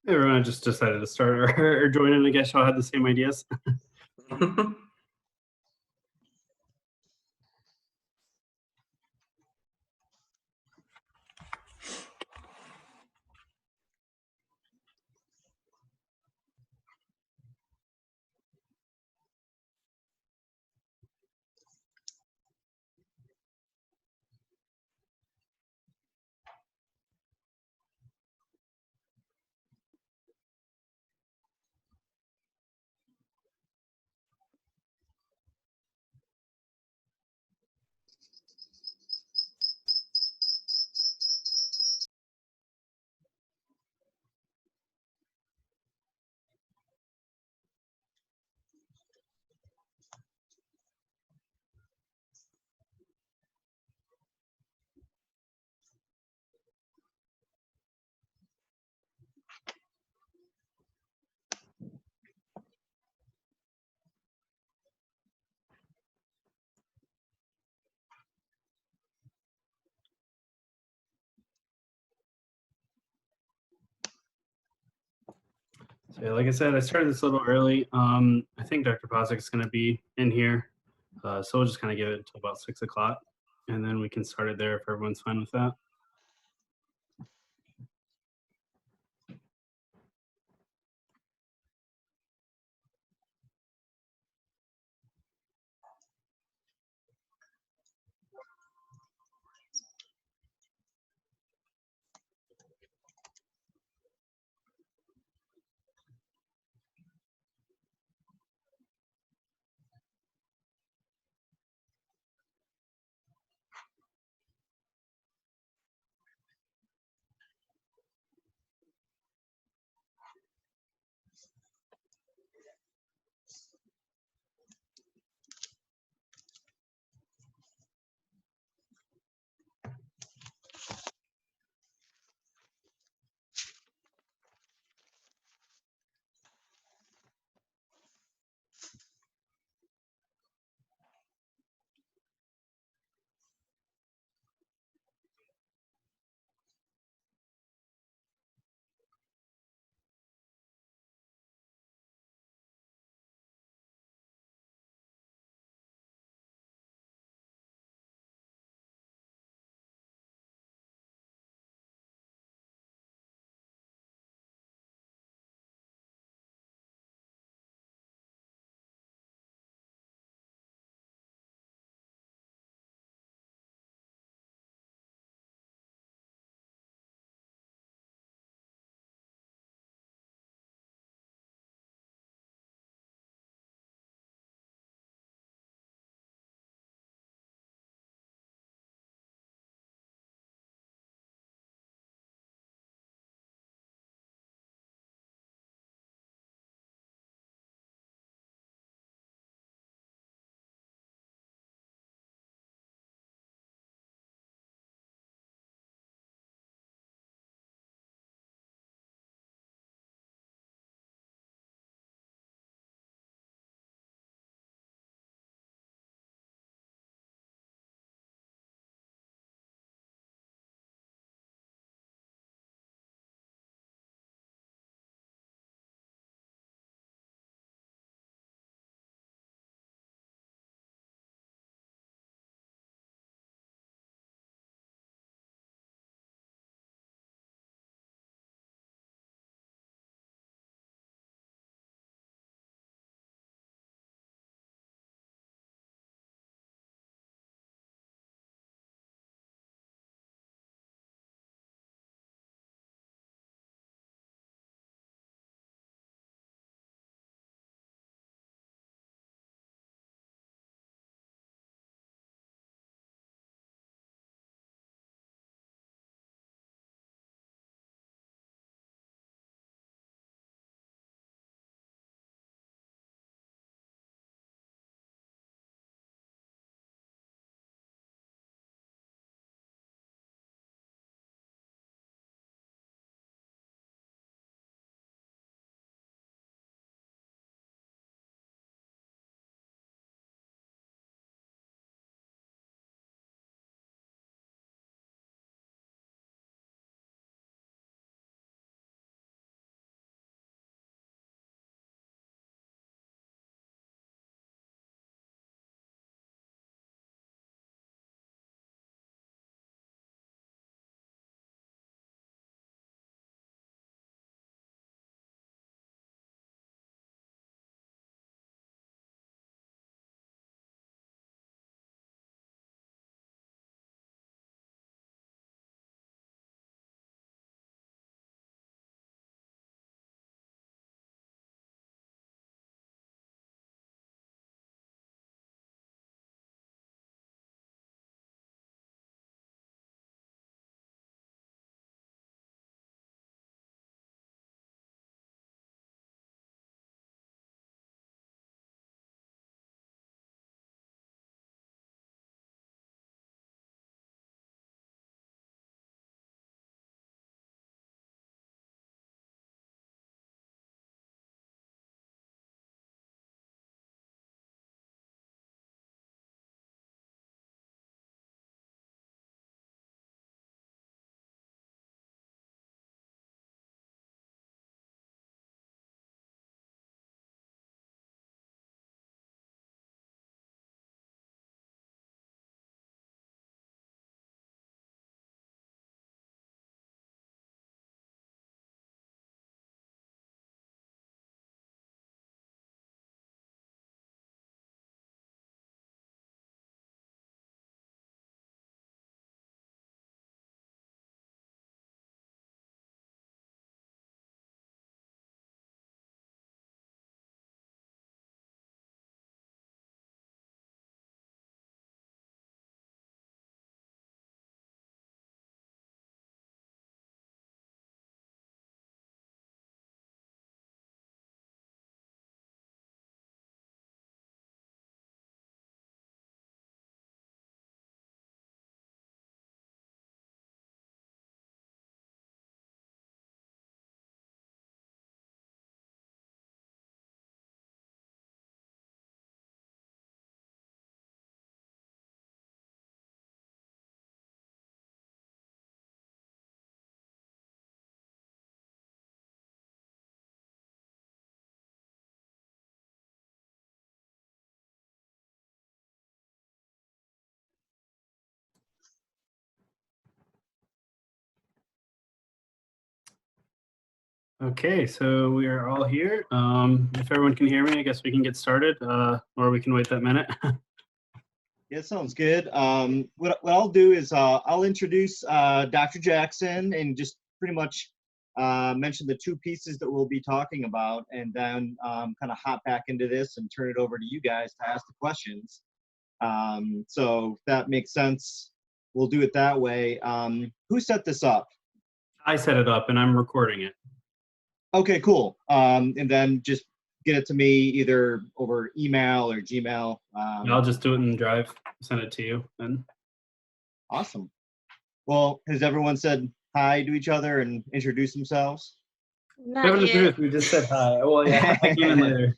Everyone just decided to start or join in. I guess y'all had the same ideas. So yeah, like I said, I started this a little early. I think Dr. Posick is going to be in here, so we'll just kind of give it until about 6 o'clock, and then we can start it there if everyone's fine with that. Okay, so we are all here. If everyone can hear me, I guess we can get started, or we can wait that minute. Yeah, sounds good. What I'll do is I'll introduce Dr. Jackson and just pretty much mention the two pieces that we'll be talking about, and then kind of hop back into this and turn it over to you guys to ask the questions. So if that makes sense, we'll do it that way. Who set this up? I set it up and I'm recording it. Okay, cool. And then just get it to me either over email or Gmail. I'll just do it in Drive, send it to you, and Awesome. Well, has everyone said hi to each other and introduced themselves? we Not haven't yet. introduced. We just said hi. Well, yeah, I came in later.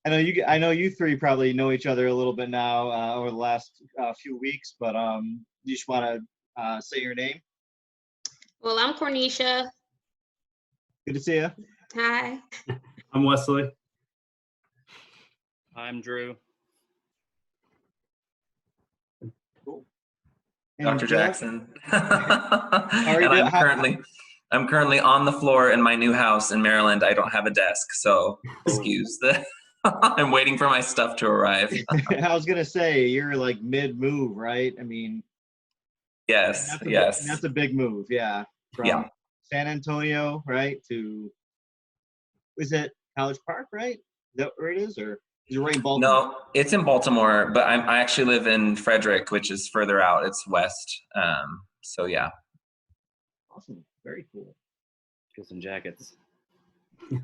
I know you three probably know each other a little bit now over the last few weeks, but you just want to say your name. Well, I'm Cornisha. Good to see you. Hi. I'm Wesley. I'm Drew. Cool. Dr. Jeff? Jackson. are you And doing? I'm currently on the floor in my new house in Maryland. I don't have a desk, so excuse the I'm waiting for my stuff to arrive. I was gonna say you're like mid-move, right? I mean, Yes, that's a big move, yeah. From Yeah. San Antonio, right, to is it College Park, right? Is that where it is, or is it right in Baltimore? No, it's in Baltimore, but I actually live in Frederick, which is further out. It's west. So yeah. Awesome, very cool. Get some jackets.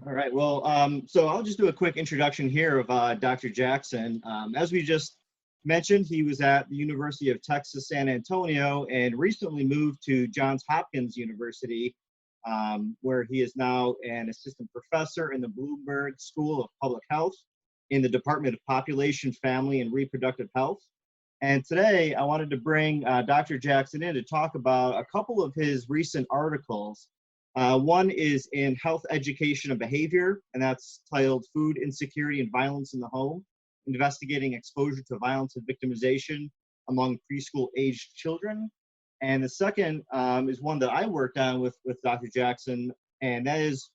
All right, well, so I'll just do a quick introduction here of Dr. Jackson. As we just mentioned, he was at the University of Texas, San Antonio, and recently moved to Johns Hopkins University, where he is now an assistant professor in the Bloomberg School of Public Health in the Department of Population, Family, and Reproductive Health. And today I wanted to bring Dr. Jackson in to talk about a couple of his recent articles. One is in Health Education and Behavior, and that's titled Food Insecurity and Violence in the Home, Investigating Exposure to Violence and Victimization Among Preschool-Aged Children. And the second is one that I worked on with Dr. Jackson, and that is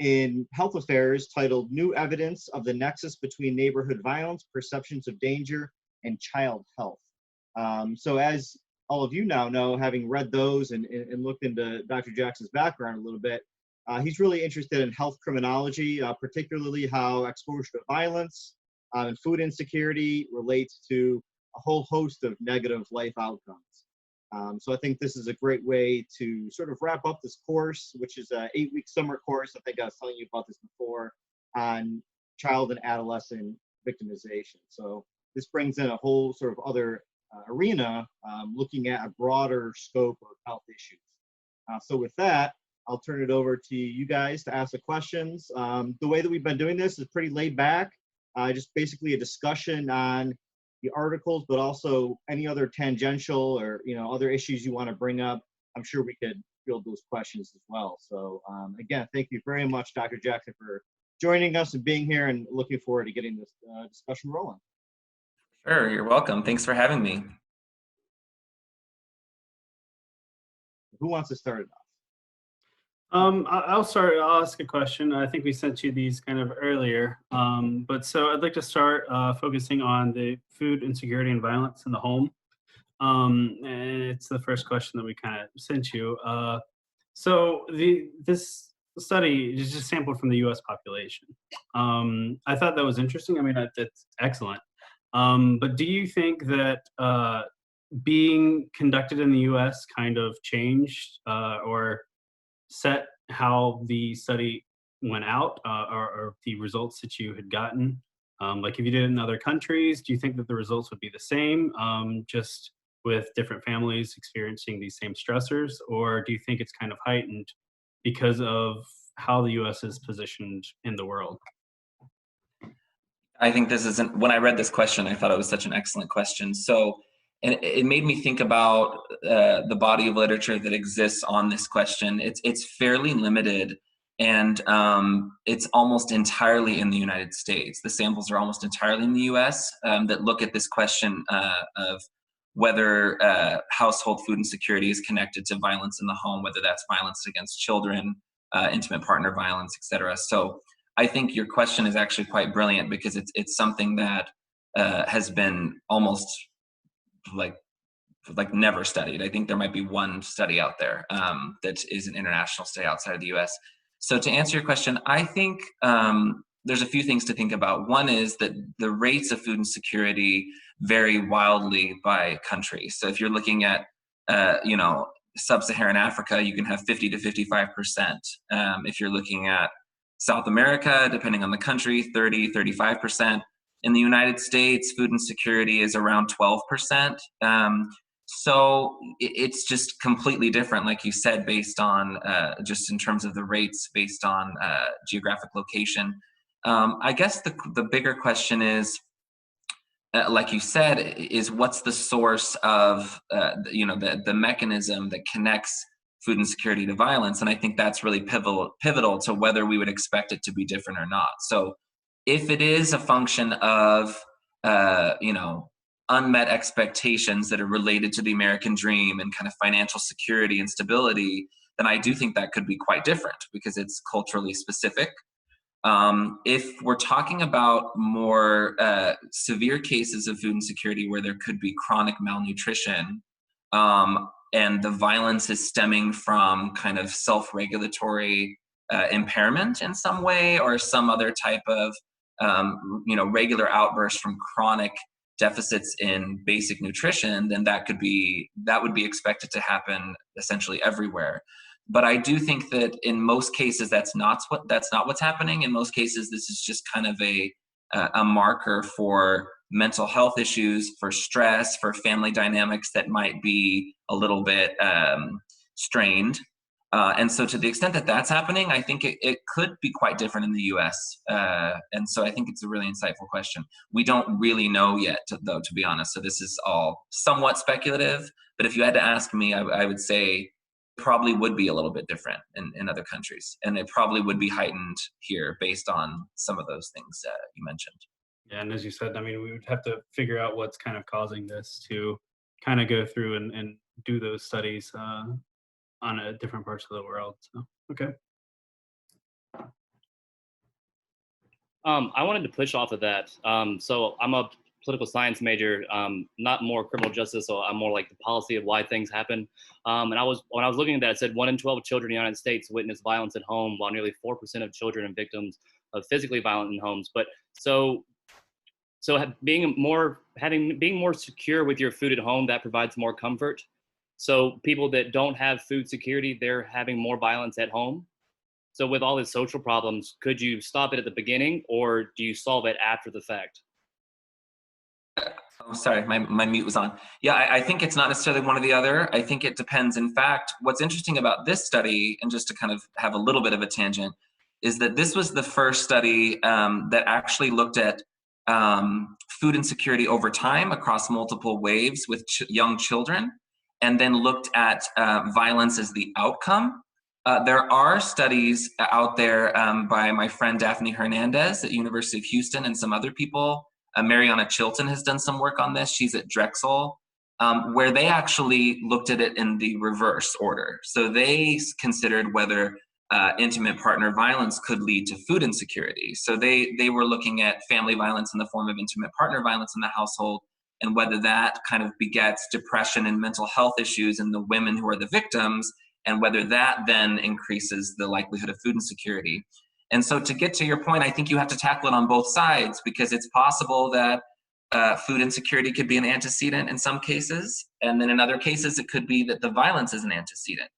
in Health Affairs titled New Evidence of the Nexus Between Neighborhood Violence, Perceptions of Danger, and Child Health. So as all of you now know, having read those and looked into Dr. Jackson's background a little bit, he's really interested in health criminology, particularly how exposure to violence and food insecurity relates to a whole host of negative life outcomes. So I think this is a great way to sort of wrap up this course, which is an 8-week summer course. I think I was telling you about this before, on child and adolescent victimization. So this brings in a whole sort of other arena, looking at a broader scope of health issues. So with that, I'll turn it over to you guys to ask the questions. The way that we've been doing this is pretty laid back, just basically a discussion on the articles, but also any other tangential or other issues you want to bring up. I'm sure we could field those questions as well. So again, thank you very much, Dr. Jackson, for joining us and being here, and looking forward to getting this discussion rolling. Sure, you're welcome. Thanks for having me. Who wants to start it off? I'll start. I'll ask a question. I think we sent you these kind of earlier, but so I'd like to start focusing on the food insecurity and violence in the home. And it's the first question that we kind of sent you. So this study is just sampled from the U.S. population. I thought that was interesting. I mean, that's excellent. But do you think that being conducted in the U.S. kind of changed or set how the study went out, or the results that you had gotten? Like if you did it in other countries, do you think that the results would be the same, just with different families experiencing these same stressors? Or do you think it's kind of heightened because of how the US is positioned in the world? I think this isn't, when I read this question, I thought it was such an excellent question. So, and it made me think about the body of literature that exists on this question. It's fairly limited, and it's almost entirely in the United States. The samples are almost entirely in the US that look at this question of whether household food insecurity is connected to violence in the home, whether that's violence against children, intimate partner violence, et cetera. So I think your question is actually quite brilliant because it's something that has been almost like never studied. I think there might be one study out there that is an international study outside of the US. So to answer your question, I think there's a few things to think about. One is that the rates of food insecurity vary wildly by country. So if you're looking at, sub-Saharan Africa, you can have 50 to 55%. If you're looking at South America, depending on the country, 30, 35%. In the United States, food insecurity is around 12%. So it's just completely different, like you said, based on just in terms of the rates, based on geographic location. I guess the bigger question is, like you said, is what's the source of the mechanism that connects food insecurity to violence? And I think that's really pivotal to whether we would expect it to be different or not. So if it is a function of unmet expectations that are related to the American dream and kind of financial security and stability, then I do think that could be quite different because it's culturally specific. If we're talking about more severe cases of food insecurity where there could be chronic malnutrition and the violence is stemming from kind of self-regulatory impairment in some way or some other type of regular outburst from chronic deficits in basic nutrition, then that would be expected to happen essentially everywhere. But I do think that in most cases that's not what's happening. In most cases, this is just kind of a marker for mental health issues, for stress, for family dynamics that might be a little bit strained. And so to the extent that that's happening, I think it could be quite different in the US. And so I think it's a really insightful question. We don't really know yet, though, to be honest. So this is all somewhat speculative. But if you had to ask me, I would say probably would be a little bit different in other countries. And it probably would be heightened here based on some of those things you mentioned. Yeah, and as you said, I mean, we would have to figure out what's kind of causing this to kind of go through and do those studies on different parts of the world. So, okay. I wanted to push off of that. So I'm a political science major, not more criminal justice, so I'm more like the policy of why things happen. And when I was looking at that, it said 1 in 12 children in the United States witness violence at home, while nearly 4% of children are victims of physically violent in homes. But so being more secure with your food at home, that provides more comfort. So people that don't have food security, they're having more violence at home. So with all these social problems, could you stop it at the beginning, or do you solve it after the fact? Oh, sorry, my mute was on. Yeah, I think it's not necessarily one or the other. I think it depends. In fact, what's interesting about this study, and just to kind of have a little bit of a tangent, is that this was the first study that actually looked at food insecurity over time across multiple waves with young children, and then looked at violence as the outcome. There are studies out there by my friend Daphne Hernandez at University of Houston and some other people. Mariana Chilton has done some work on this. She's at Drexel, where they actually looked at it in the reverse order. So they considered whether intimate partner violence could lead to food insecurity. So they were looking at family violence in the form of intimate partner violence in the household, and whether that kind of begets depression and mental health issues in the women who are the victims, and whether that then increases the likelihood of food insecurity. And so to get to your point, I think you have to tackle it on both sides, because it's possible that food insecurity could be an antecedent in some cases, and then in other cases it could be that the violence is an antecedent.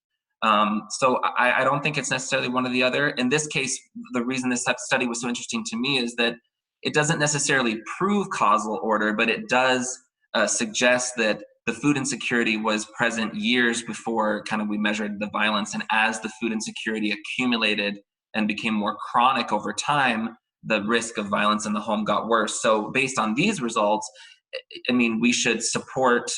So I don't think it's necessarily one or the other. In this case, the reason this study was so interesting to me is that it doesn't necessarily prove causal order, but it does suggest that the food insecurity was present years before kind of we measured the violence, and as the food insecurity accumulated and became more chronic over time, the risk of violence in the home got worse. So based on these results, I mean, we should support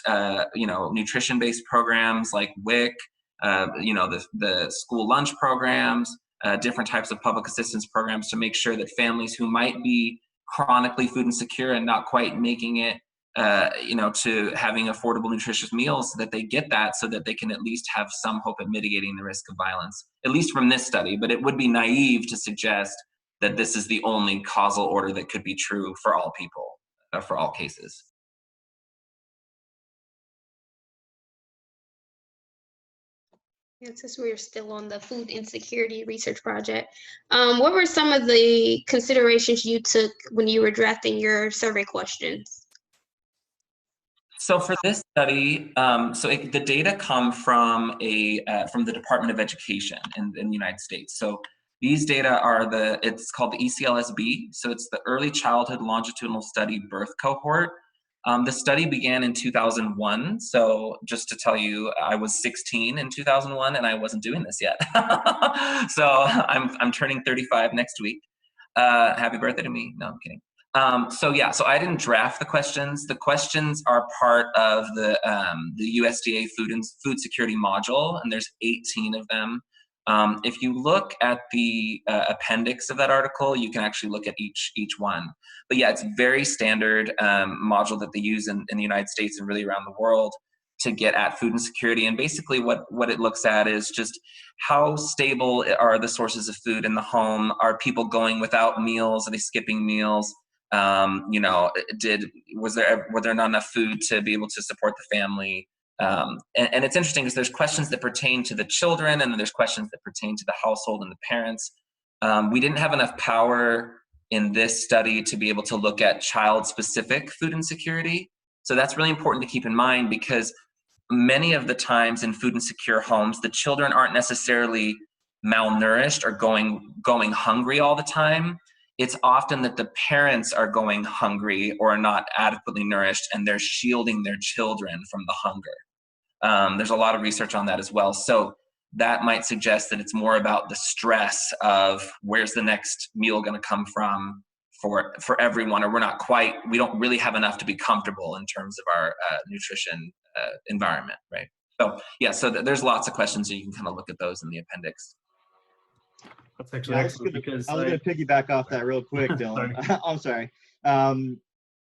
nutrition-based programs like WIC, the school lunch programs, different types of public assistance programs to make sure that families who might be chronically food insecure and not quite making it to having affordable, nutritious meals, so that they get that, so that they can at least have some hope at mitigating the risk of violence, at least from this study. But it would be naive to suggest that this is the only causal order that could be true for all people, for all cases. And since we're still on the food insecurity research project, what were some of the considerations you took when you were drafting your survey questions? So for this study, the data come from from the Department of Education in the United States. So these data are it's called the ECLSB. So it's the Early Childhood Longitudinal Study Birth Cohort. The study began in 2001. So just to tell you, I was 16 in 2001 and I wasn't doing this yet. So I'm turning 35 next week. Happy birthday to me. No, I'm kidding. So I didn't draft the questions. The questions are part of the USDA food security module, and there's 18 of them. If you look at the appendix of that article, you can actually look at each one. But yeah, it's very standard module that they use in the United States and really around the world to get at food insecurity. And basically what it looks at is just how stable are the sources of food in the home? Are people going without meals? Are they skipping meals? Was there not enough food to be able to support the family? And it's interesting because there's questions that pertain to the children, and then there's questions that pertain to the household and the parents. We didn't have enough power in this study to be able to look at child-specific food insecurity. So that's really important to keep in mind, because many of the times in food insecure homes, the children aren't necessarily malnourished or going hungry all the time. It's often that the parents are going hungry or not adequately nourished, and they're shielding their children from the hunger. There's a lot of research on that as well. So that might suggest that it's more about the stress of where's the next meal going to come from for everyone, or we don't really have enough to be comfortable in terms of our nutrition environment, right? So yeah, there's lots of questions, and you can kind of look at those in the appendix. That's actually excellent, because I was going to piggyback off that real quick, Dylan. I'm sorry.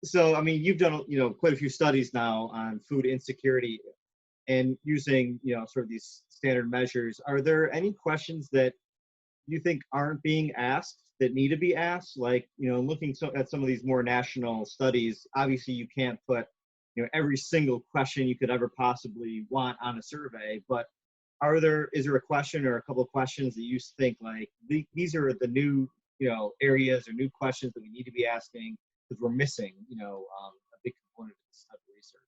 So, I mean, you've done, quite a few studies now on food insecurity and using, sort of these standard measures. Are there any questions that you think aren't being asked that need to be asked? Like, looking at some of these more national studies, obviously you can't put, every single question you could ever possibly want on a survey, but is there a question or a couple of questions that you think like these are the new areas or new questions that we need to be asking because we're missing a big component of this type of research?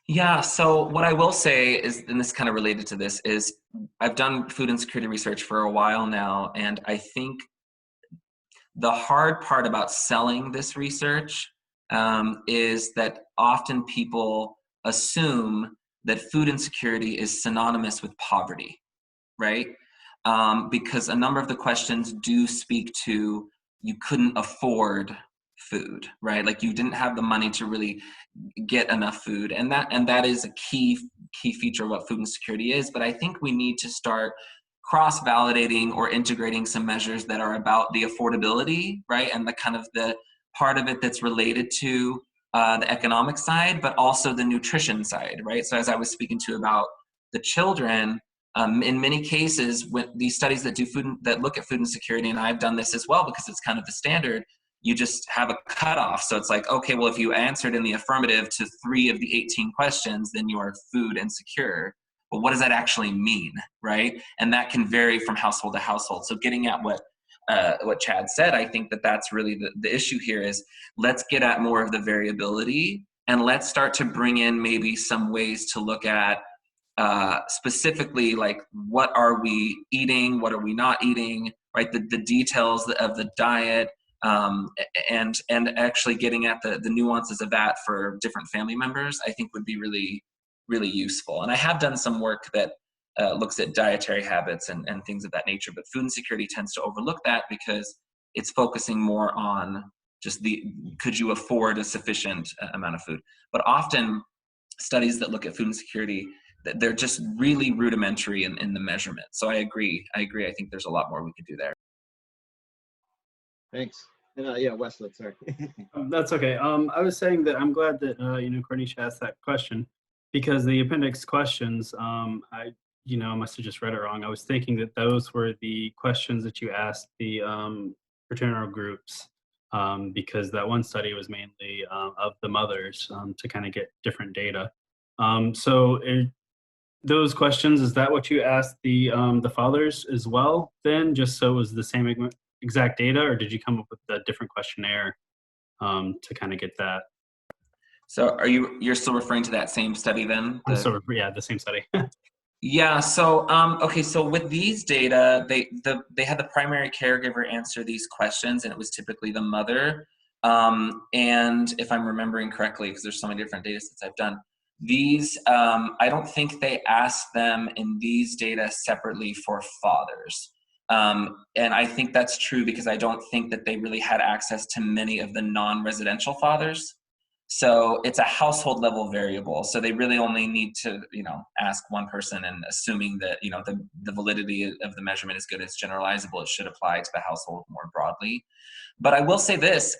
Yeah, so what I will say is, and this is kind of related to this, is I've done food insecurity research for a while now, and I think the hard part about selling this research is that often people assume that food insecurity is synonymous with poverty, right? Because a number of the questions do speak to you couldn't afford food, right? Like you didn't have the money to really get enough food, and that is a key feature of what food insecurity is. But I think we need to start cross-validating or integrating some measures that are about the affordability, right, and the kind of the part of it that's related to the economic side, but also the nutrition side, right? So as I was speaking to about the children, in many cases, when these studies that look at food insecurity, and I've done this as well because it's kind of the standard, you just have a cutoff. So it's like, okay, well, if you answered in the affirmative to 3 of the 18 questions, then you are food insecure. But what does that actually mean, right? And that can vary from household to household. So getting at what Chad said, I think that's really the issue here is let's get at more of the variability, and let's start to bring in maybe some ways to look at specifically like what are we eating, what are we not eating, right? The details of the diet, and actually getting at the nuances of that for different family members, I think would be really, really useful. And I have done some work that looks at dietary habits and things of that nature, but food insecurity tends to overlook that because it's focusing more on just could you afford a sufficient amount of food? But often studies that look at food insecurity, they're just really rudimentary in the measurement. So I agree. I think there's a lot more we could do there. Thanks. Yeah, Westwood, sorry. That's okay. I was saying that I'm glad that Cornisha asked that question because the appendix questions, I must have just read it wrong. I was thinking that those were the questions that you asked the fraternal groups because that one study was mainly of the mothers to kind of get different data. Those questions, is that what you asked the fathers as well? Then, just so it was the same exact data, or did you come up with a different questionnaire to kind of get that? So you're still referring to that same study then? The same study. Yeah. So okay. So with these data, they had the primary caregiver answer these questions, and it was typically the mother. And if I'm remembering correctly, because there's so many different data sets I've done, these I don't think they asked them in these data separately for fathers. And I think that's true because I don't think that they really had access to many of the non-residential fathers. So it's a household level variable. So they really only need to, ask one person, and assuming that, the validity of the measurement is good, it's generalizable, it should apply to the household more broadly. But I will say this,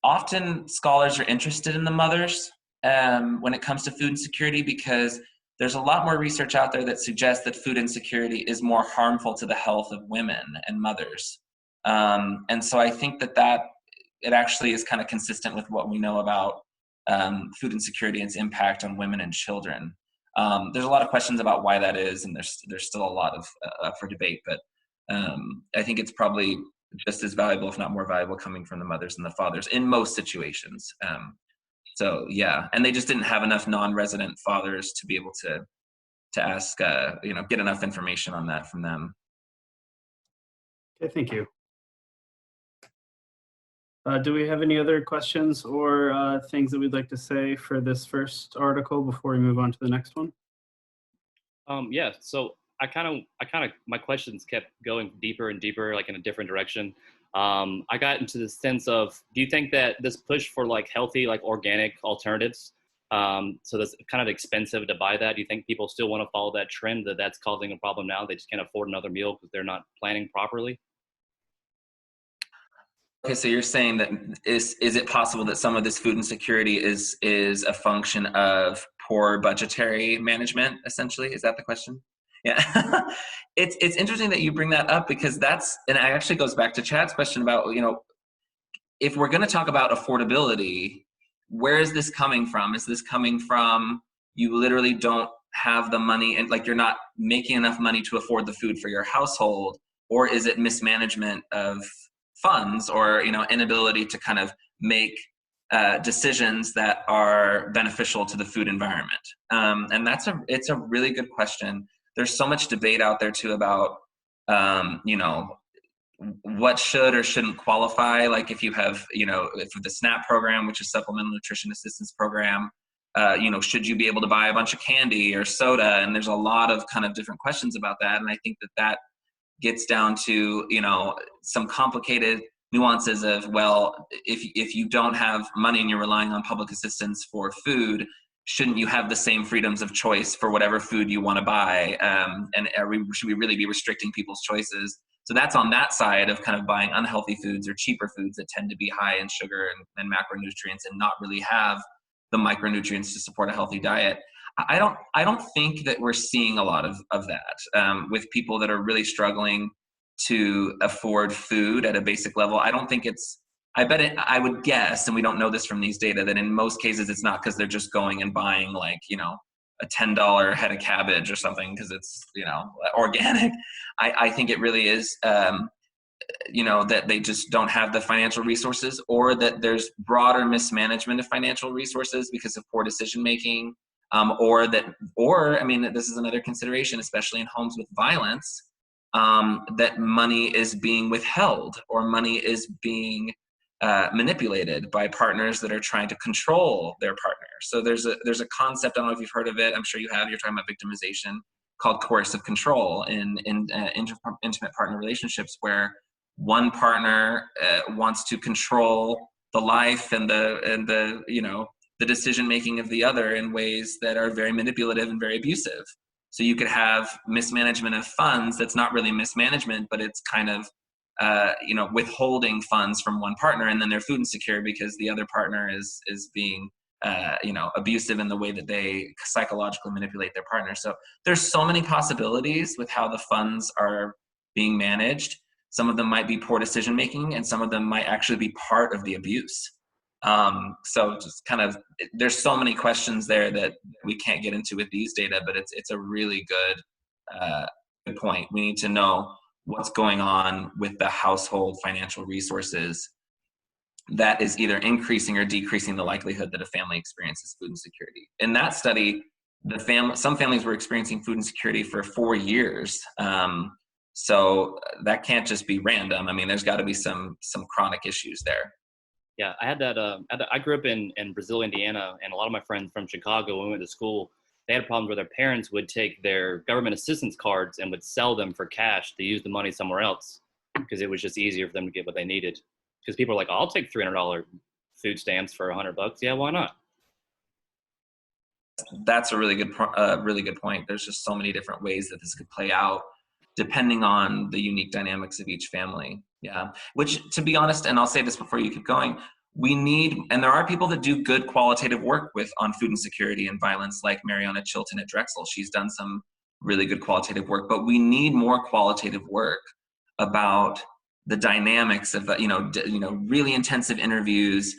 often scholars are interested in the mothers when it comes to food insecurity, because there's a lot more research out there that suggests that food insecurity is more harmful to the health of women and mothers. And so I think that it actually is kind of consistent with what we know about food insecurity and its impact on women and children. There's a lot of questions about why that is, and there's still a lot of for debate, but I think it's probably just as valuable, if not more valuable, coming from the mothers and the fathers in most situations. So yeah, and they just didn't have enough non-resident fathers to be able to ask, get enough information on that from them. Okay, thank you. Do we have any other questions or things that we'd like to say for this first article before we move on to the next one? Yeah. So my questions kept going deeper and deeper, like in a different direction. I got into the sense of, do you think that this push for like healthy, like organic alternatives, so that's kind of expensive to buy that? Do you think people still want to follow that trend, that's causing a problem now? They just can't afford another meal because they're not planning properly? Okay, so you're saying that is it possible that some of this food insecurity is a function of poor budgetary management, essentially? Is that the question? Yeah. It's interesting that you bring that up, because and it actually goes back to Chad's question about, if we're going to talk about affordability, where is this coming from? Is this coming from you literally don't have the money, and like you're not making enough money to afford the food for your household? Or is it mismanagement of funds, or inability to kind of make decisions that are beneficial to the food environment? And it's a really good question. There's so much debate out there too about what should or shouldn't qualify. Like if you have for the SNAP program, which is Supplemental Nutrition Assistance Program, should you be able to buy a bunch of candy or soda? And there's a lot of kind of different questions about that. And I think that gets down to some complicated nuances of, well, if you don't have money and you're relying on public assistance for food, shouldn't you have the same freedoms of choice for whatever food you want to buy? And should we really be restricting people's choices? So that's on that side of kind of buying unhealthy foods or cheaper foods that tend to be high in sugar and macronutrients and not really have the micronutrients to support a healthy diet. I don't think that we're seeing a lot of that with people that are really struggling to afford food at a basic level. I don't think I would guess, and we don't know this from these data, that in most cases it's not because they're just going and buying like, a $10 head of cabbage or something because it's, organic. I think it really is, that they just don't have the financial resources, or that there's broader mismanagement of financial resources because of poor decision making. Or this is another consideration, especially in homes with violence, that money is being withheld or money is being manipulated by partners that are trying to control their partner. So there's a concept, I don't know if you've heard of it, I'm sure you have, you're talking about victimization, called coercive control in intimate partner relationships, where one partner wants to control the life and the decision making of the other in ways that are very manipulative and very abusive. So you could have mismanagement of funds that's not really mismanagement, but it's kind of withholding funds from one partner, and then they're food insecure because the other partner is being abusive in the way that they psychologically manipulate their partner. So there's so many possibilities with how the funds are being managed. Some of them might be poor decision making, and some of them might actually be part of the abuse. So just kind of, there's so many questions there that we can't get into with these data, but it's a really good point. We need to know what's going on with the household financial resources that is either increasing or decreasing the likelihood that a family experiences food insecurity. In that study, some families were experiencing food insecurity for 4 years. So that can't just be random. I mean, there's got to be some chronic issues there. Yeah, I had that. I grew up in Brazil, Indiana, and a lot of my friends from Chicago, when we went to school, they had problems where their parents would take their government assistance cards and would sell them for cash to use the money somewhere else because it was just easier for them to get what they needed. Because people are like, I'll take $300 food stamps for $100. Yeah, why not? That's a really good point. There's just so many different ways that this could play out depending on the unique dynamics of each family. Yeah, which, to be honest, and I'll say this before you keep going, we need, and there are people that do good qualitative work on food insecurity and violence, like Mariana Chilton at Drexel. She's done some really good qualitative work, but we need more qualitative work about the dynamics of, really intensive interviews,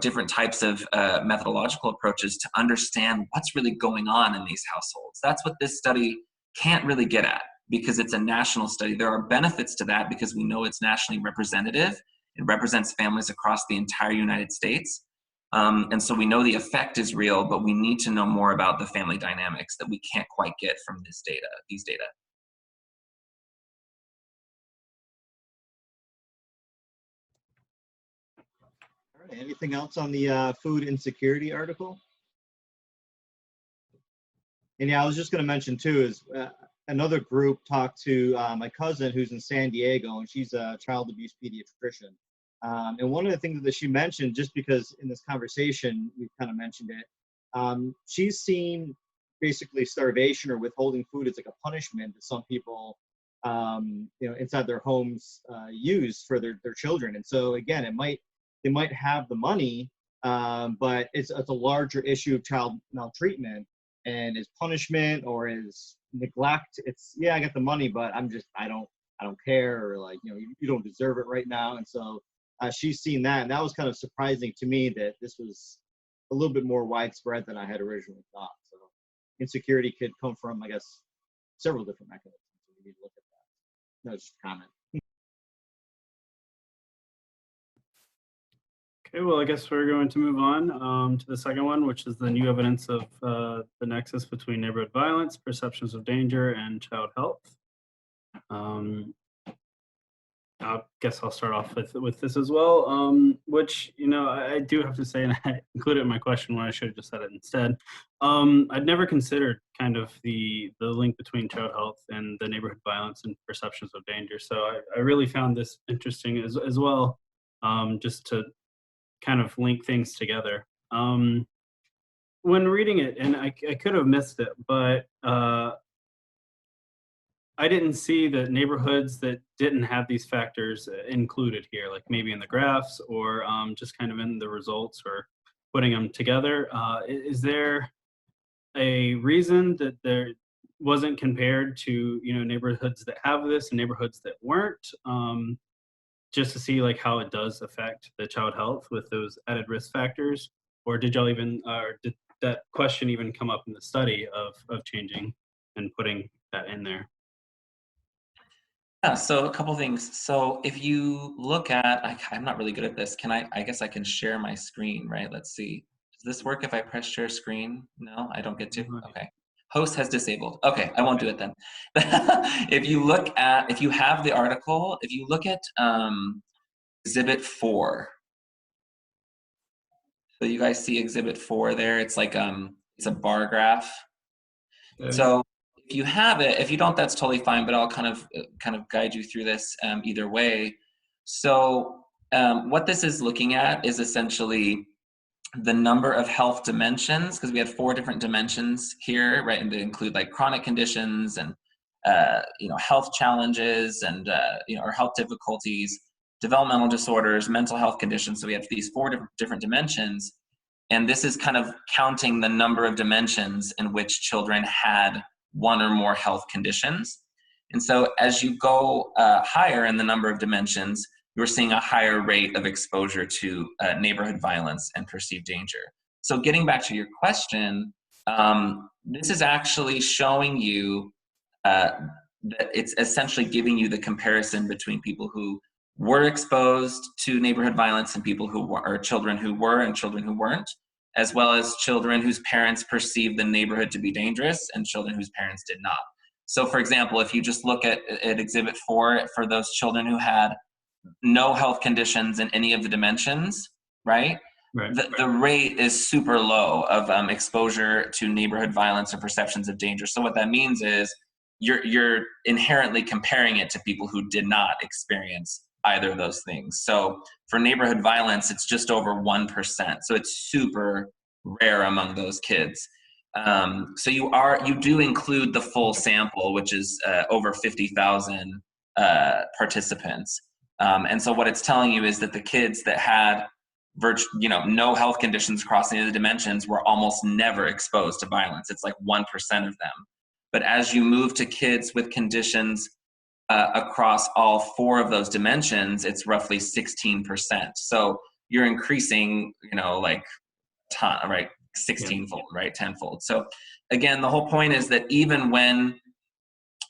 different types of methodological approaches to understand what's really going on in these households. That's what this study can't really get at, because it's a national study. There are benefits to that because we know it's nationally representative. It represents families across the entire United States. And so we know the effect is real, but we need to know more about the family dynamics that we can't quite get from these data. All right, anything else on the food insecurity article? And yeah, I was just going to mention too, is another group talked to my cousin who's in San Diego, and she's a child abuse pediatrician. And one of the things that she mentioned, just because in this conversation we've kind of mentioned it, she's seen basically starvation or withholding food as like a punishment that some people, inside their homes use for their children. And so again, they might have the money, but it's a larger issue of child maltreatment, and is punishment or is neglect. It's, yeah, I got the money, but I don't care, or like, you don't deserve it right now. And so she's seen that, and that was kind of surprising to me that this was a little bit more widespread than I had originally thought. So insecurity could come from, I guess, several different mechanisms. So we need to look at that. No, just a comment. Okay, well, I guess we're going to move on to the second one, which is the new evidence of the nexus between neighborhood violence, perceptions of danger, and child health. I guess I'll start off with this as well, which, I do have to say, and I included it in my question when I should have just said it instead. I'd never considered kind of the link between child health and the neighborhood violence and perceptions of danger. So I really found this interesting as well, just to kind of link things together. When reading it, and I could have missed it, but I didn't see the neighborhoods that didn't have these factors included here, like maybe in the graphs or just kind of in the results or putting them together. Is there a reason that there wasn't compared to, neighborhoods that have this and neighborhoods that weren't? Just to see like how it does affect the child health with those added risk factors? Or did y'all even, or did that question even come up in the study of changing and putting that in there? Yeah, so a couple things. So if you look at, I'm not really good at this. I guess I can share my screen, right? Let's see. Does this work if I press share screen? No, I don't get to. Okay. Host has disabled. Okay, I won't do it then. If you have the article, if you look at Exhibit 4. So you guys see Exhibit 4 there? It's like, it's a bar graph. Okay. So if you have it, if you don't, that's totally fine, but I'll kind of guide you through this either way. So what this is looking at is essentially the number of health dimensions, because we had 4 different dimensions here, right? And they include like chronic conditions and health challenges and or health difficulties, developmental disorders, mental health conditions. So we have these 4 different dimensions, and this is kind of counting the number of dimensions in which children had one or more health conditions. And so as you go higher in the number of dimensions, you're seeing a higher rate of exposure to neighborhood violence and perceived danger. So getting back to your question, this is actually showing you that it's essentially giving you the comparison between people who were exposed to neighborhood violence and people who were, or children who were and children who weren't, as well as children whose parents perceived the neighborhood to be dangerous and children whose parents did not. So for example, if you just look at Exhibit 4 for those children who had no health conditions in any of the dimensions, right? Right. The rate is super low of exposure to neighborhood violence or perceptions of danger. So what that means is you're inherently comparing it to people who did not experience either of those things. So for neighborhood violence, it's just over 1%. So it's super rare among those kids. So you do include the full sample, which is over 50,000 participants. And so what it's telling you is that the kids that had no health conditions across any of the dimensions were almost never exposed to violence. It's like 1% of them. But as you move to kids with conditions across all 4 of those dimensions, it's roughly 16%. So you're increasing, right, 16-fold, right, 10-fold. So again, the whole point is that even when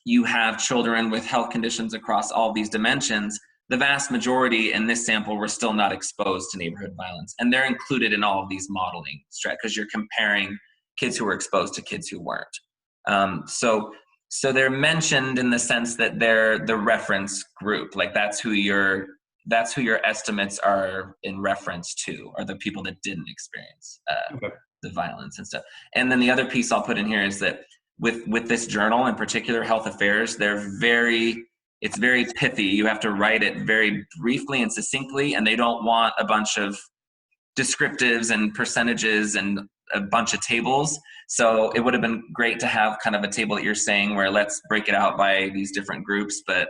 you have children with health conditions across all these dimensions, the vast majority in this sample were still not exposed to neighborhood violence. And they're included in all of these modeling because you're comparing kids who were exposed to kids who weren't. So they're mentioned in the sense that they're the reference group. Like that's who your estimates are in reference to, are the people that didn't experience the violence and stuff. And then the other piece I'll put in here is that with this journal, in particular Health Affairs, it's very pithy. You have to write it very briefly and succinctly, and they don't want a bunch of descriptives and percentages and a bunch of tables. So it would have been great to have kind of a table that you're saying where let's break it out by these different groups, but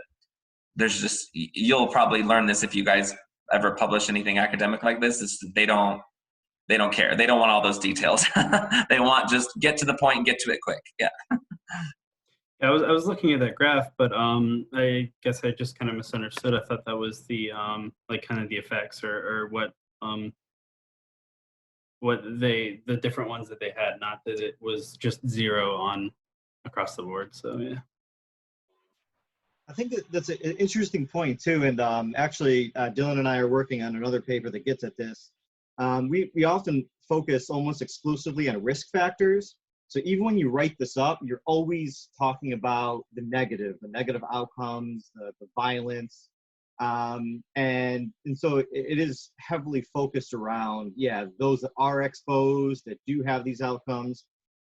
you'll probably learn this if you guys ever publish anything academic like this, is they don't care. They don't want all those details. They want just get to the point and get to it quick. Yeah. I was looking at that graph, but I guess I just kind of misunderstood. I thought that was the kind of the effects or what the different ones that they had, not that it was just 0 on across the board. So yeah. I think that's an interesting point too. And actually, Dylan and I are working on another paper that gets at this. We often focus almost exclusively on risk factors. So even when you write this up, you're always talking about the negative outcomes, the violence. And so it is heavily focused around, those that are exposed, that do have these outcomes.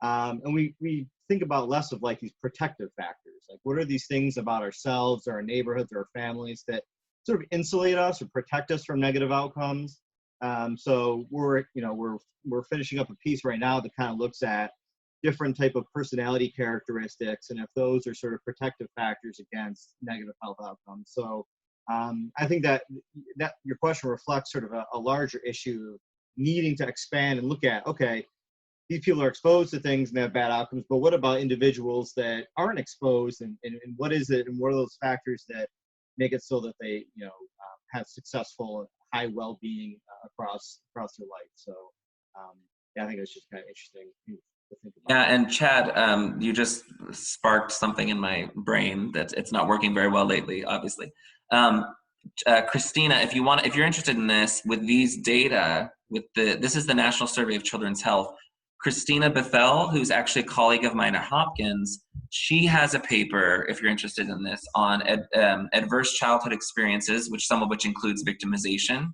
And we think about less of like these protective factors. Like what are these things about ourselves or our neighborhoods or our families that sort of insulate us or protect us from negative outcomes? So we're finishing up a piece right now that kind of looks at different type of personality characteristics and if those are sort of protective factors against negative health outcomes. So I think that your question reflects sort of a larger issue of needing to expand and look at, okay, these people are exposed to things and they have bad outcomes, but what about individuals that aren't exposed and what is it and what are those factors that make it so that they have successful and high well-being across their life. So I think it's just kind of interesting to think about. Yeah, and Chad, you just sparked something in my brain that it's not working very well lately, obviously. Christina, if you're interested in this, with these data, this is the National Survey of Children's Health. Christina Bethel, who's actually a colleague of mine at Hopkins, she has a paper, if you're interested in this, on adverse childhood experiences, some of which includes victimization,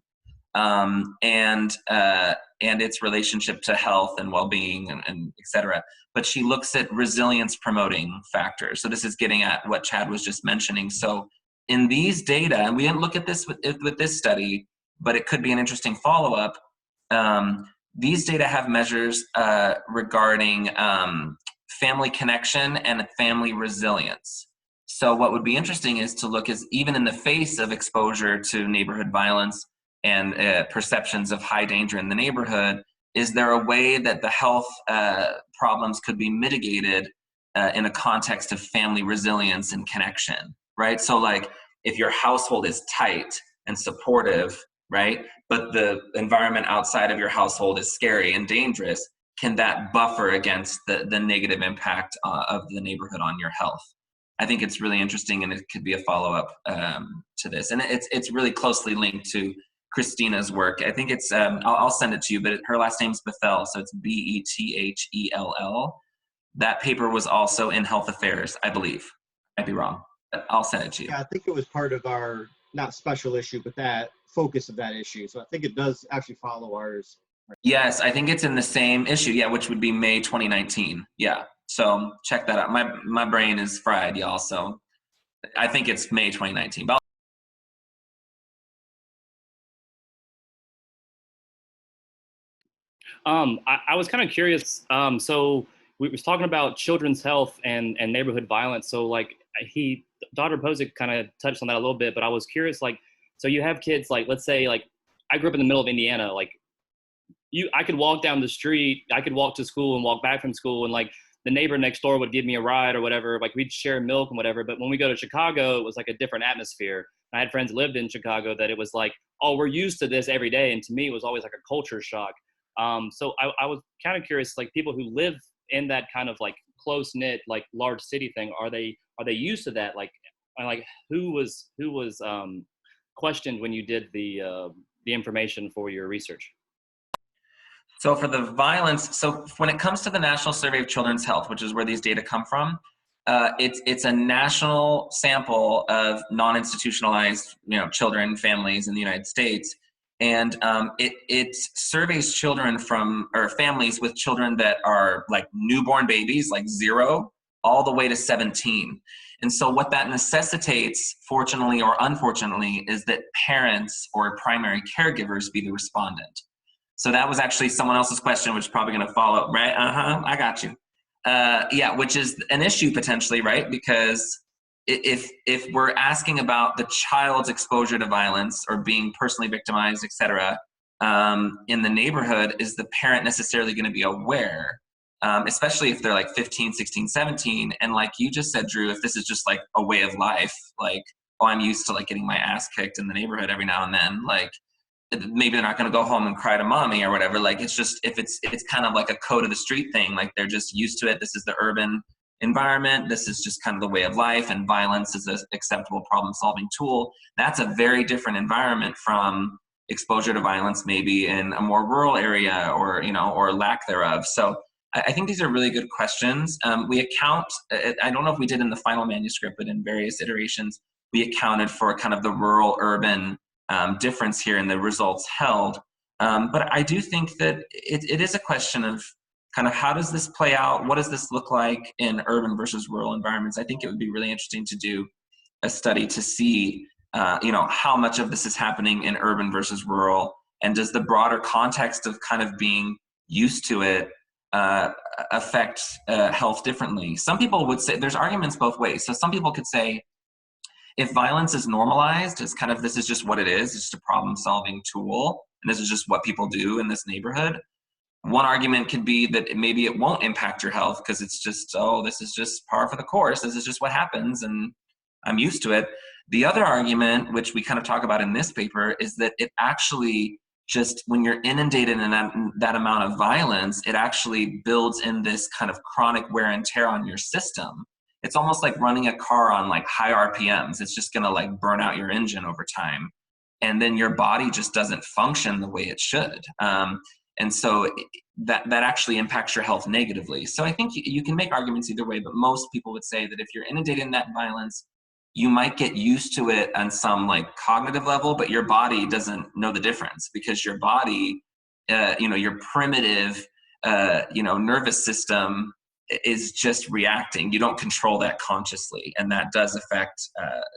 and its relationship to health and well-being and et cetera. But she looks at resilience promoting factors. So this is getting at what Chad was just mentioning. So in these data, and we didn't look at this with this study, but it could be an interesting follow-up. These data have measures regarding family connection and family resilience. So what would be interesting is to look is even in the face of exposure to neighborhood violence and perceptions of high danger in the neighborhood, is there a way that the health problems could be mitigated in a context of family resilience and connection, right? So like if your household is tight and supportive, right, but the environment outside of your household is scary and dangerous, can that buffer against the negative impact of the neighborhood on your health? I think it's really interesting, and it could be a follow-up to this. And it's really closely linked to Christina's work. I think it's, I'll send it to you, but her last name's Bethel, so it's Bethell. That paper was also in Health Affairs, I believe. I'd be wrong, but I'll send it to you. Yeah, I think it was part of our, not special issue, but that focus of that issue. So I think it does actually follow ours. Yes, I think it's in the same issue, yeah, which would be May 2019. Yeah, so check that out. My brain is fried, y'all, so I think it's May 2019. But I was kind of curious. So we was talking about children's health and neighborhood violence. So like Dr. Posick kind of touched on that a little bit, but I was curious, like, so you have kids, like, let's say, like, I grew up in the middle of Indiana, like, I could walk down the street, I could walk to school and walk back from school, and like the neighbor next door would give me a ride or whatever, like we'd share milk and whatever. But when we go to Chicago, it was like a different atmosphere. I had friends lived in Chicago that it was like, oh, we're used to this every day. And to me, it was always like a culture shock. So I was kind of curious, like people who live in that kind of like close knit, like large city thing, are they used to that? Like who was questioned when you did the information for your research? so for the violence, so when it comes to the National Survey of Children's Health, which is where these data come from, it's a national sample of non-institutionalized, children, families in the United States. And it surveys children or families with children that are like newborn babies, like 0, all the way to 17. And so what that necessitates, fortunately or unfortunately, is that parents or primary caregivers be the respondent. So that was actually someone else's question, which is probably going to follow, right? I got you. Yeah, which is an issue potentially, right? Because if we're asking about the child's exposure to violence or being personally victimized, et cetera, in the neighborhood, is the parent necessarily going to be aware, especially if they're like 15, 16, 17. And like you just said, Drew, if this is just like a way of life, like, oh, I'm used to like getting my ass kicked in the neighborhood every now and then, like, maybe they're not going to go home and cry to mommy or whatever. Like, it's just, if it's kind of like a code of the street thing, like they're just used to it. This is the urban environment. This is just kind of the way of life, and violence is an acceptable problem-solving tool. That's a very different environment from exposure to violence maybe in a more rural area or, or lack thereof. So I think these are really good questions. We account, I don't know if we did in the final manuscript, but in various iterations, we accounted for kind of the rural-urban difference here in the results held. But I do think that it is a question of kind of how does this play out? What does this look like in urban versus rural environments? I think it would be really interesting to do a study to see, how much of this is happening in urban versus rural, and does the broader context of kind of being used to it affect health differently? Some people would say, there's arguments both ways. So some people could say, if violence is normalized, it's kind of, this is just what it is, it's just a problem-solving tool, and this is just what people do in this neighborhood. One argument could be that maybe it won't impact your health because it's just, oh, this is just par for the course, this is just what happens, and I'm used to it. The other argument, which we kind of talk about in this paper, is that it actually just, when you're inundated in that amount of violence, it actually builds in this kind of chronic wear and tear on your system. It's almost like running a car on like high RPMs. It's just gonna like burn out your engine over time. And then your body just doesn't function the way it should. And so that actually impacts your health negatively. So I think you can make arguments either way, but most people would say that if you're inundated in that violence, you might get used to it on some like cognitive level, but your body doesn't know the difference, because your body, your primitive, nervous system is just reacting. You don't control that consciously, and that does affect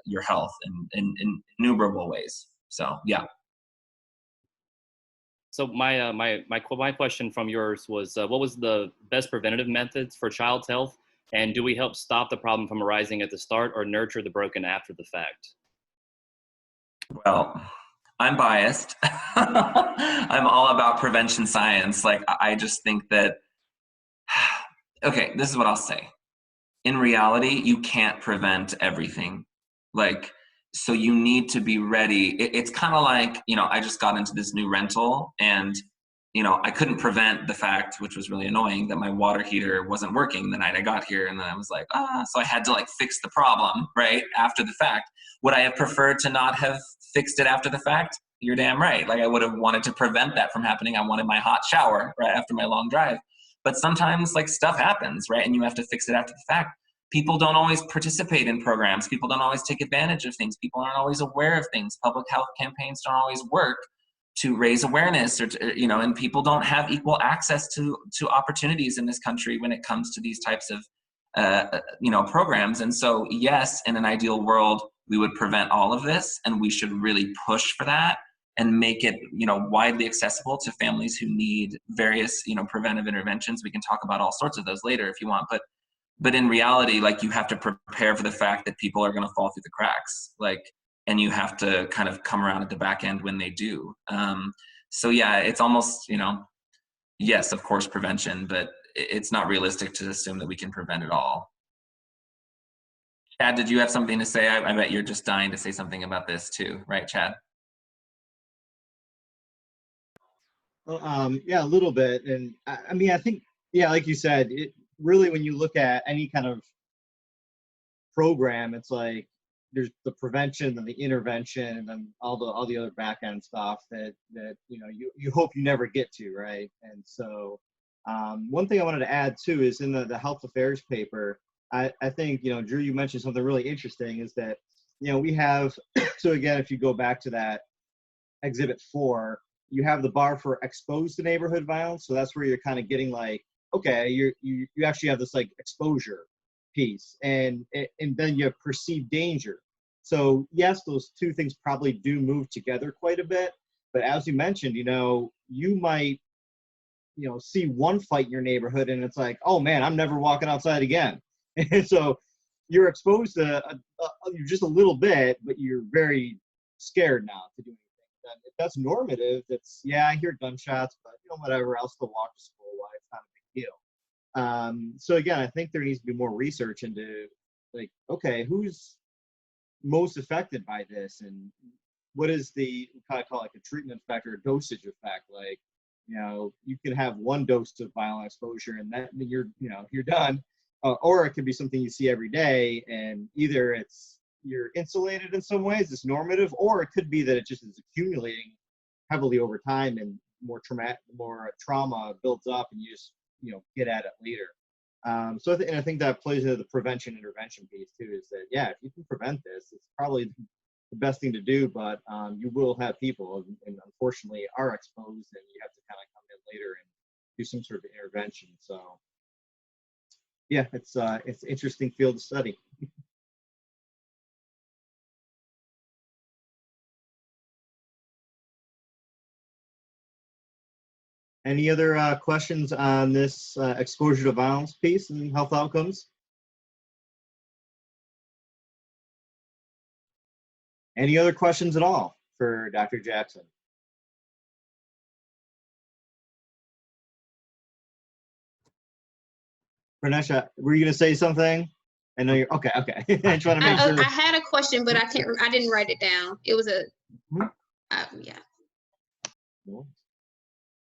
your health in innumerable ways. So yeah. So my question from yours was, what was the best preventative methods for child's health, and do we help stop the problem from arising at the start or nurture the broken after the fact? Well, I'm biased. I'm all about prevention science. Like, I just think that, okay, this is what I'll say. In reality, you can't prevent everything. Like, so you need to be ready. It's kind of like, I just got into this new rental, and, I couldn't prevent the fact, which was really annoying, that my water heater wasn't working the night I got here. And then I was like, so I had to like fix the problem, right, after the fact. Would I have preferred to not have fixed it after the fact? You're damn right. Like, I would have wanted to prevent that from happening. I wanted my hot shower right after my long drive. But sometimes like stuff happens, right? And you have to fix it after the fact. People don't always participate in programs. People don't always take advantage of things. People aren't always aware of things. Public health campaigns don't always work to raise awareness, or and people don't have equal access to opportunities in this country when it comes to these types of programs. And so, yes, in an ideal world, we would prevent all of this, and we should really push for that and make it widely accessible to families who need various preventive interventions. We can talk about all sorts of those later if you want, but in reality, like, you have to prepare for the fact that people are going to fall through the cracks, like, and you have to kind of come around at the back end when they do. So yeah, it's almost, yes, of course, prevention, but it's not realistic to assume that we can prevent it all. Chad, did you have something to say? I bet you're just dying to say something about this too, right, Chad? Well, yeah, a little bit. And I mean, I think, yeah, like you said, it really, when you look at any kind of program, it's like there's the prevention and the intervention and then all the other back end stuff that you hope you never get to, right? And so one thing I wanted to add too is in the health affairs paper, I think, Drew, you mentioned something really interesting, is that, we have, so again, if you go back to that exhibit 4, you have the bar for exposed to neighborhood violence. So that's where you're kind of getting like, okay, you actually have this like exposure piece, and then you have perceived danger. So yes, those two things probably do move together quite a bit. But as you mentioned, you might, see one fight in your neighborhood and it's like, oh man, I'm never walking outside again. And so you're exposed to just a little bit, but you're very scared now to do anything. And if that's normative, that's, yeah, I hear gunshots, but whatever, I'll still walk to school. Why? It's not a big deal. So again, I think there needs to be more research into like, okay, who's most affected by this, and what is the, we kind of call it like a treatment effect or a dosage effect. Like, you can have one dose of violent exposure and that you're done. Or it could be something you see every day, and either you're insulated in some ways, it's normative, or it could be that it just is accumulating heavily over time and more trauma builds up and you just, get at it later. So I think that plays into the prevention intervention piece too, is that, yeah, if you can prevent this, it's probably the best thing to do, but you will have people, and unfortunately are exposed, and you have to kind of come in later and do some sort of intervention. So yeah, it's an interesting field to study. Any other questions on this exposure to violence piece and health outcomes? Any other questions at all for Dr. Jackson? Pranesha, were you going to say something? I know you're okay. I just want to make sure. I had a question, but I didn't write it down. It was yeah.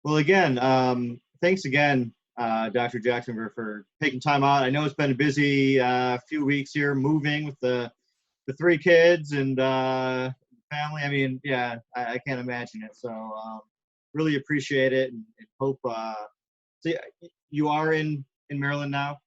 Well, again, thanks again, Dr. Jackson, for taking time out. I know it's been a busy few weeks here, moving with the 3 kids and family. I mean, yeah, I can't imagine it. So really appreciate it, and hope. So you are in Maryland now?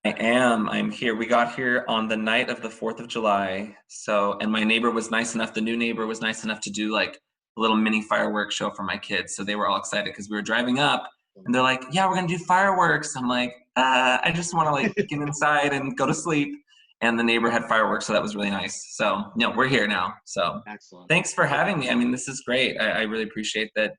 I am. I'm here. We got here on the night of the 4th of July. So, and my neighbor was nice enough, the new neighbor was nice enough to do like a little mini fireworks show for my kids. So they were all excited because we were driving up and they're like, yeah, we're going to do fireworks. I'm like, I just want to like get inside and go to sleep. And the neighbor had fireworks, so that was really nice. So, we're here now. So excellent. Thanks for having me. I mean, this is great. I really appreciate that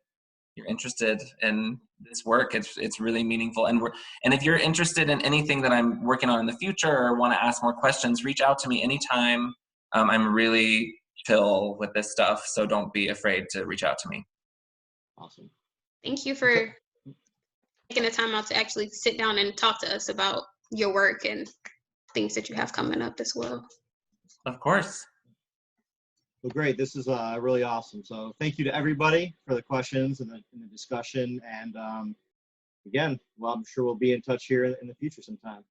you're interested in this work. It's really meaningful. And if you're interested in anything that I'm working on in the future or want to ask more questions, reach out to me anytime. I'm really chill with this stuff, so don't be afraid to reach out to me. Awesome. Thank you for taking the time out to actually sit down and talk to us about your work and things that you have coming up as well. Of course. Well, great. This is really awesome. So thank you to everybody for the questions and the discussion. And again, well, I'm sure we'll be in touch here in the future sometime.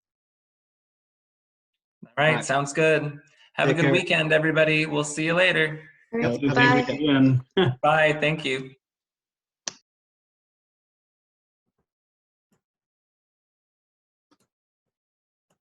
All right, All right. sounds good. Have a Take good care. weekend, everybody. We'll see you later. All Have a right, good bye. weekend. Again. Bye. Thank you.